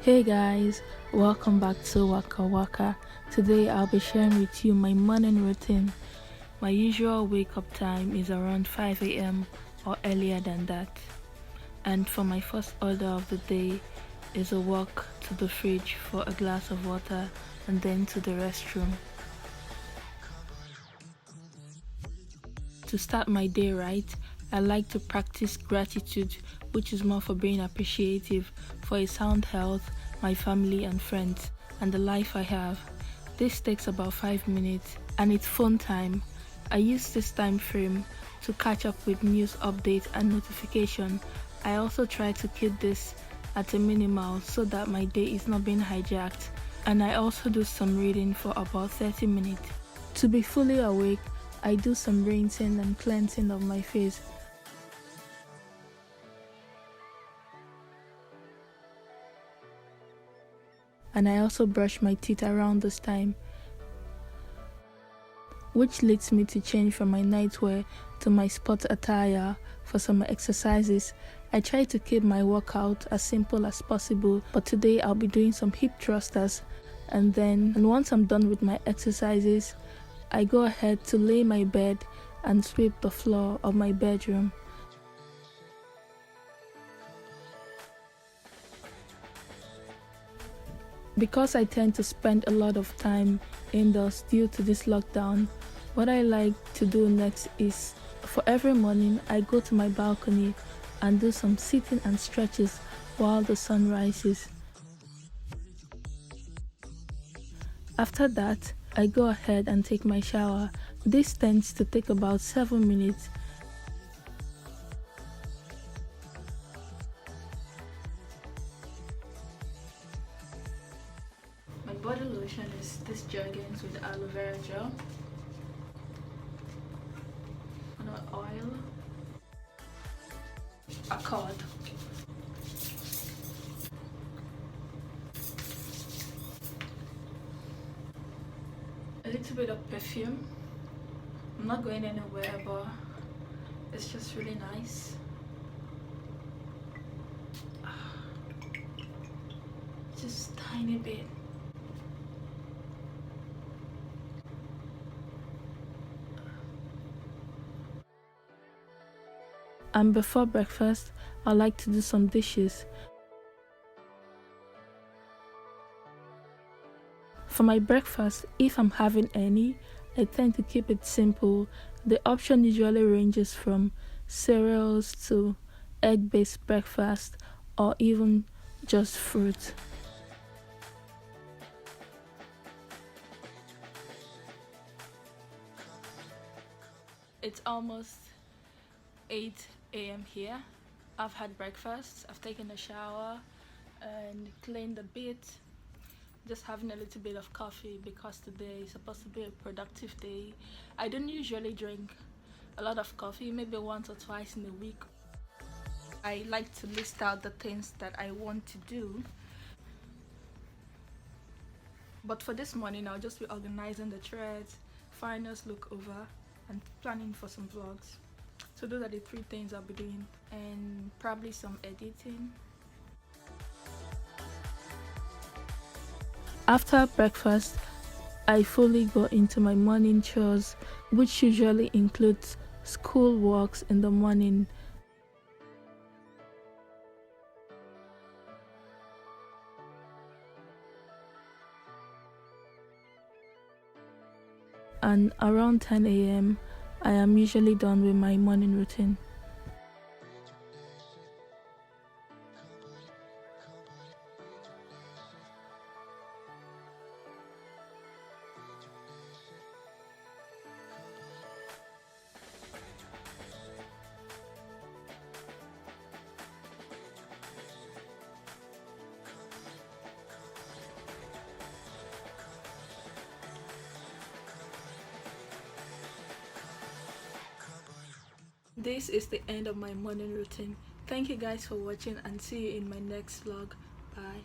Hey guys, welcome back to Waka Waka. Today I'll be sharing with you my morning routine. My usual wake up time is around 5 a.m. or earlier than that. And for my first order of the day is a walk to the fridge for a glass of water and then to the restroom. To start my day right, I like to practice gratitude, which is more for being appreciative for a sound health, my family and friends, and the life I have. This takes about 5 minutes and it's phone time. I use this time frame to catch up with news updates and notification. I also try to keep this at a minimal so that my day is not being hijacked, and I also do some reading for about 30 minutes. To be fully awake, I do some rinsing and cleansing of my face. And I also brush my teeth around this time, which leads me to change from my nightwear to my sport attire for some exercises. I try to keep my workout as simple as possible, but today I'll be doing some hip thrusters, and once I'm done with my exercises, I go ahead to lay my bed and sweep the floor of my bedroom. Because I tend to spend a lot of time indoors due to this lockdown, what I like to do next is, for every morning, I go to my balcony and do some sitting and stretches while the sun rises. After that, I go ahead and take my shower. This tends to take about 7 minutes. My body lotion is this Jergens with aloe vera gel, coconut oil, a cod, a little bit of perfume. I'm not going anywhere, but it's just really nice. Just tiny bit. And before breakfast, I like to do some dishes. For my breakfast, if I'm having any, I tend to keep it simple. The option usually ranges from cereals to egg-based breakfast or even just fruit. It's almost 8 a.m. here. I've had breakfast, I've taken a shower and cleaned a bit. Just having a little bit of coffee because today is supposed to be a productive day. I don't usually drink a lot of coffee, maybe once or twice in a week. I like to list out the things that I want to do. But for this morning, I'll just be organizing the threads, finals look over, and planning for some vlogs. So those are the 3 things I'll be doing, and probably some editing. After breakfast, I fully go into my morning chores, which usually includes school walks in the morning. And around 10 a.m., I am usually done with my morning routine. This is the end of my morning routine. Thank you guys for watching and see you in my next vlog. Bye.